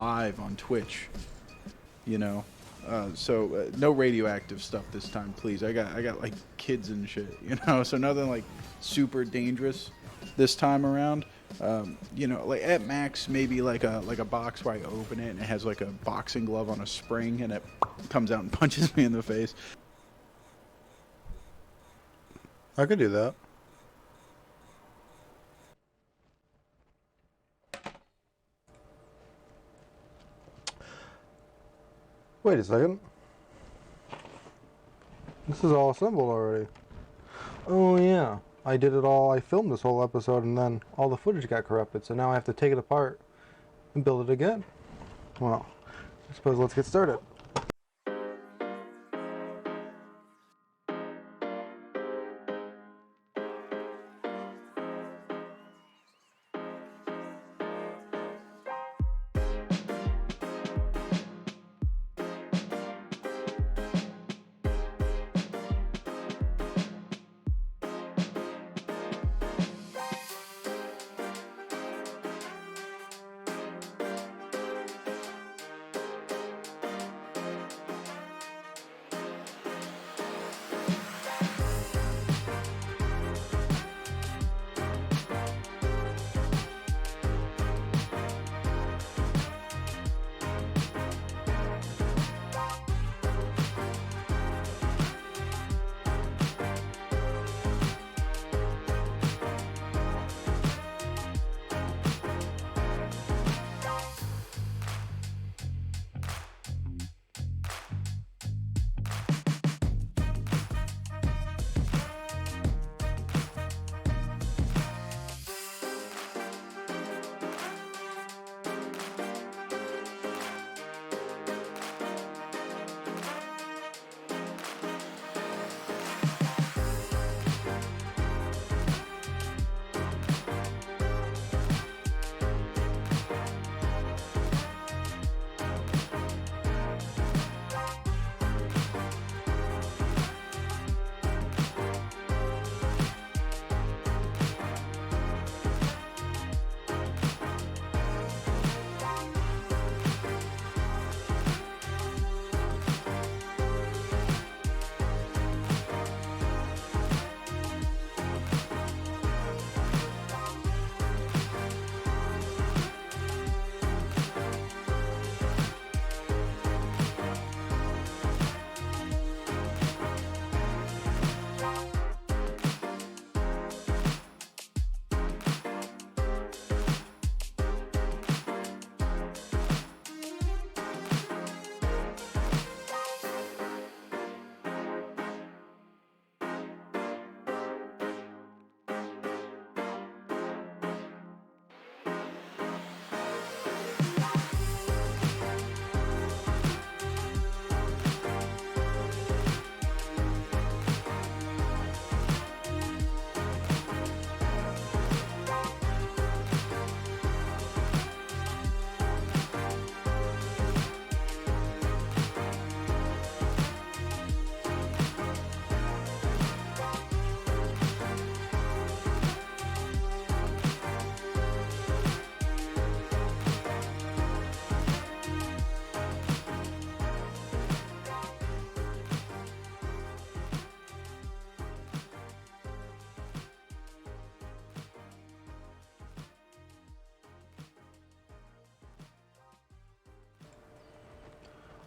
live on Twitch, you know. No radioactive stuff this time, please. I got like kids and shit, you know. So nothing like super dangerous this time around. Like at max, maybe like a box where I open it and it has like a boxing glove on a spring and it comes out and punches me in the face. I could do that. Wait a second. This is all assembled already. Oh yeah. I did it all. I filmed this whole episode and then all the footage got corrupted. So now I have to take it apart and build it again. Well, I suppose let's get started.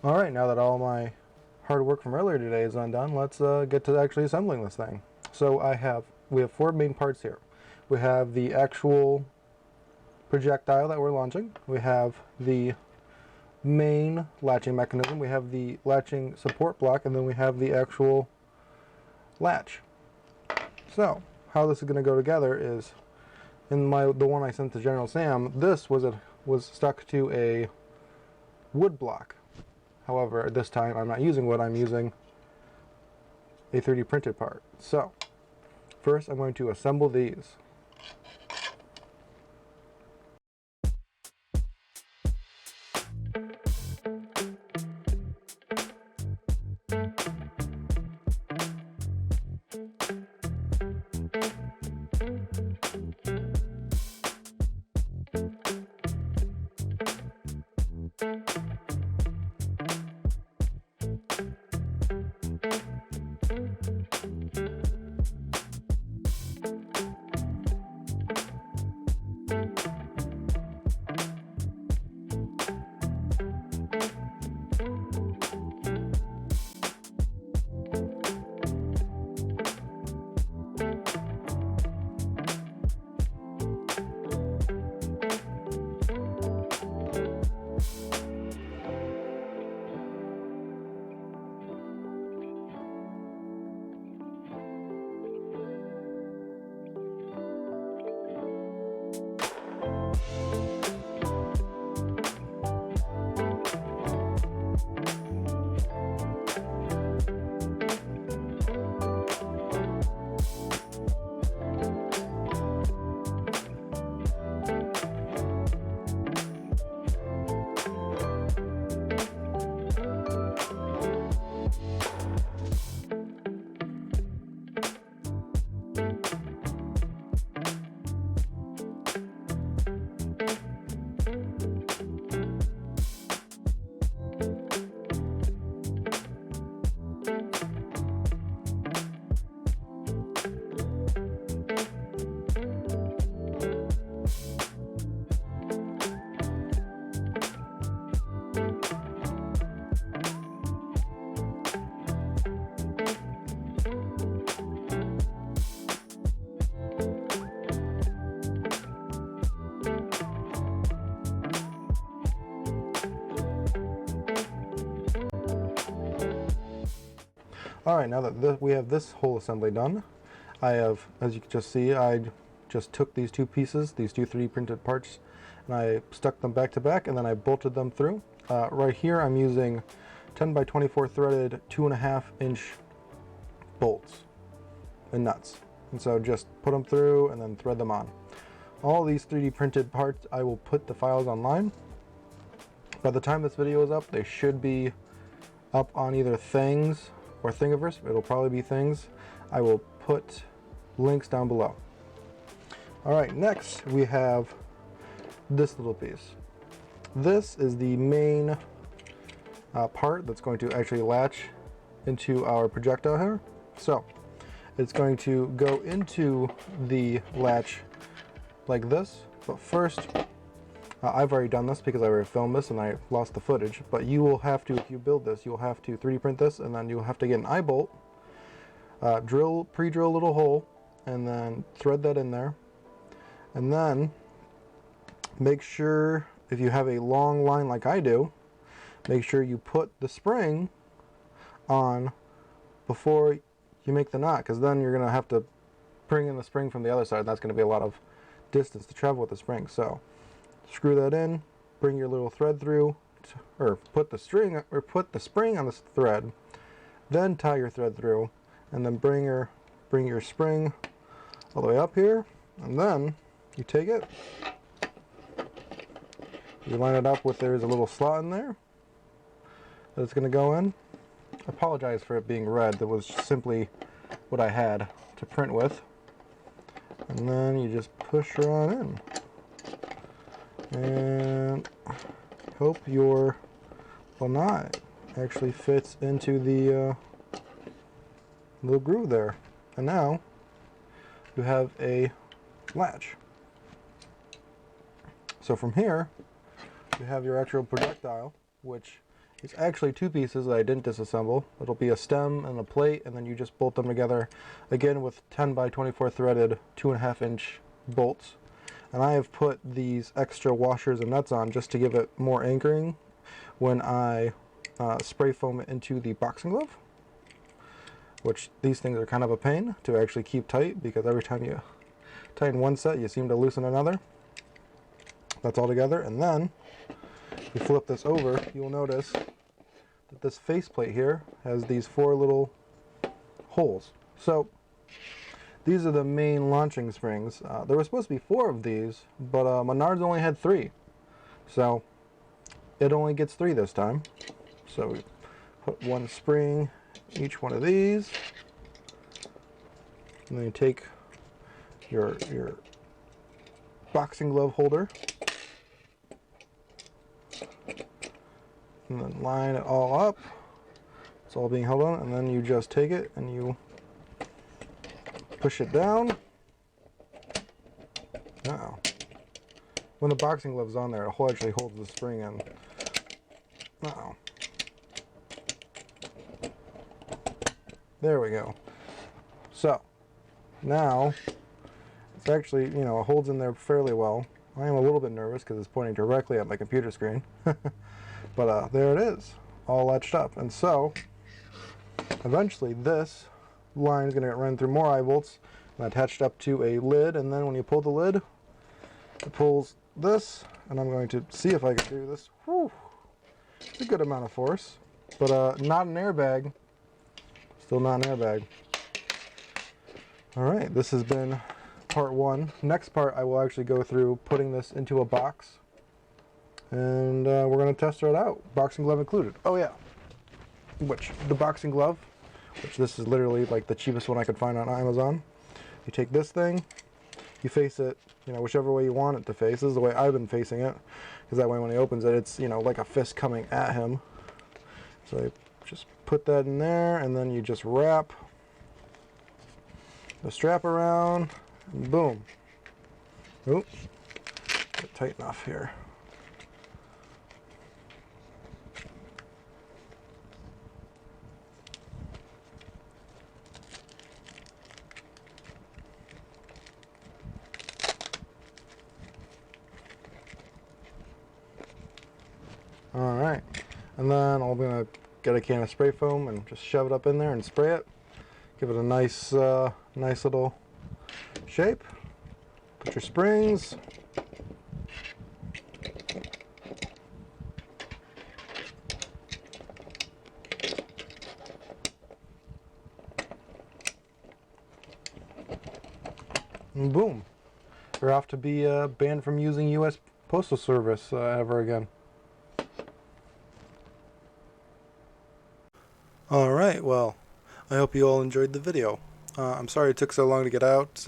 Alright, now that all my hard work from earlier today is undone, let's get to actually assembling this thing. So we have four main parts here. We have the actual projectile that we're launching. We have the main latching mechanism. We have the latching support block, and then we have the actual latch. So, how this is going to go together is, in the one I sent to General Sam, this was stuck to a wood block. However, this time I'm not using wood, I'm using a 3D printed part. So, first I'm going to assemble these. Alright, now that we have this whole assembly done, I have, as you can just see, I just took these two pieces, these two 3D printed parts, and I stuck them back to back, and then I bolted them through. Right here I'm using 10 by 24 threaded 2.5 inch bolts and nuts. And so just put them through and then thread them on. All these 3D printed parts, I will put the files online. By the time this video is up, they should be up on either Things or Thingiverse. It'll probably be Things. I will put links down below. Alright, next we have this little piece. This is the main part that's going to actually latch into our projectile here. So it's going to go into the latch like this, but first I've already done this because I already filmed this and I lost the footage, but you will have to, if you build this, you'll have to 3D print this, and then you'll have to get an eye bolt, pre-drill a little hole, and then thread that in there. And then make sure, if you have a long line like I do, make sure you put the spring on before you make the knot, because then you're going to have to bring in the spring from the other side, and that's going to be a lot of distance to travel with the spring. So screw that in, bring your little thread through, or put the spring on this thread, then tie your thread through, and then bring your spring all the way up here, and then you take it, you line it up with, there's a little slot in there that it's going to go in. I apologize for it being red, that was simply what I had to print with. And then you just push her on in. And hope your knot actually fits into the little groove there. And now you have a latch. So from here you have your actual projectile, which is actually two pieces that I didn't disassemble. It'll be a stem and a plate, and then you just bolt them together again with 10 by 24 threaded 2.5 inch bolts. And I have put these extra washers and nuts on just to give it more anchoring when I spray foam it into the boxing glove, which these things are kind of a pain to actually keep tight, because every time you tighten one set you seem to loosen another. That's all together, and then you flip this over, you'll notice that this faceplate here has these 4 little holes. So these are the main launching springs. There were supposed to be 4 of these, but Menards only had 3. So it only gets 3 this time. So we put one spring each one of these. And then you take your boxing glove holder, and then line it all up. It's all being held on, and then you just take it and you push it down. Uh-oh. When the boxing glove's on there, it actually holds the spring in. Uh-oh. There we go. So, now, it's actually, you know, it holds in there fairly well. I am a little bit nervous because it's pointing directly at my computer screen. But there it is, all etched up. And so, eventually this line is going to get run through more eye bolts and attached up to a lid. And then when you pull the lid, it pulls this. And I'm going to see if I can do this. Whew. It's a good amount of force. But not an airbag. Still not an airbag. Alright, this has been part 1. Next part I will actually go through putting this into a box. And we're going to test it out. Boxing glove included. Oh yeah. The boxing glove, which this is literally like the cheapest one I could find on Amazon. You take this thing, you face it, you know, whichever way you want it to face. This is the way I've been facing it. Because that way when he opens it, it's, you know, like a fist coming at him. So you just put that in there, and then you just wrap the strap around, and boom. Oop. Get it tight enough here. Alright, and then I'm going to get a can of spray foam and just shove it up in there and spray it. Give it a nice, nice little shape. Put your springs. And boom. You're off to be banned from using U.S. Postal Service ever again. Alright, well, I hope you all enjoyed the video. I'm sorry it took so long to get out.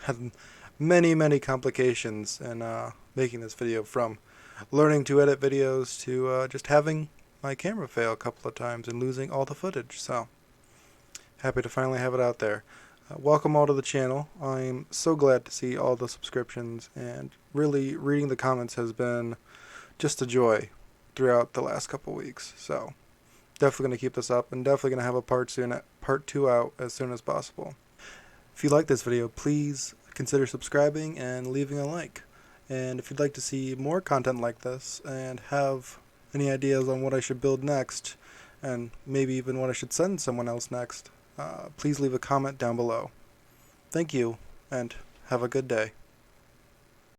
Had many complications in making this video, from learning to edit videos to just having my camera fail a couple of times and losing all the footage. So, happy to finally have it out there. Welcome all to the channel. I'm so glad to see all the subscriptions, and really reading the comments has been just a joy throughout the last couple weeks. So, definitely going to keep this up, and definitely going to have a part 2 out as soon as possible. If you like this video, please consider subscribing and leaving a like. And if you'd like to see more content like this and have any ideas on what I should build next, and maybe even what I should send someone else next, please leave a comment down below. Thank you, and have a good day.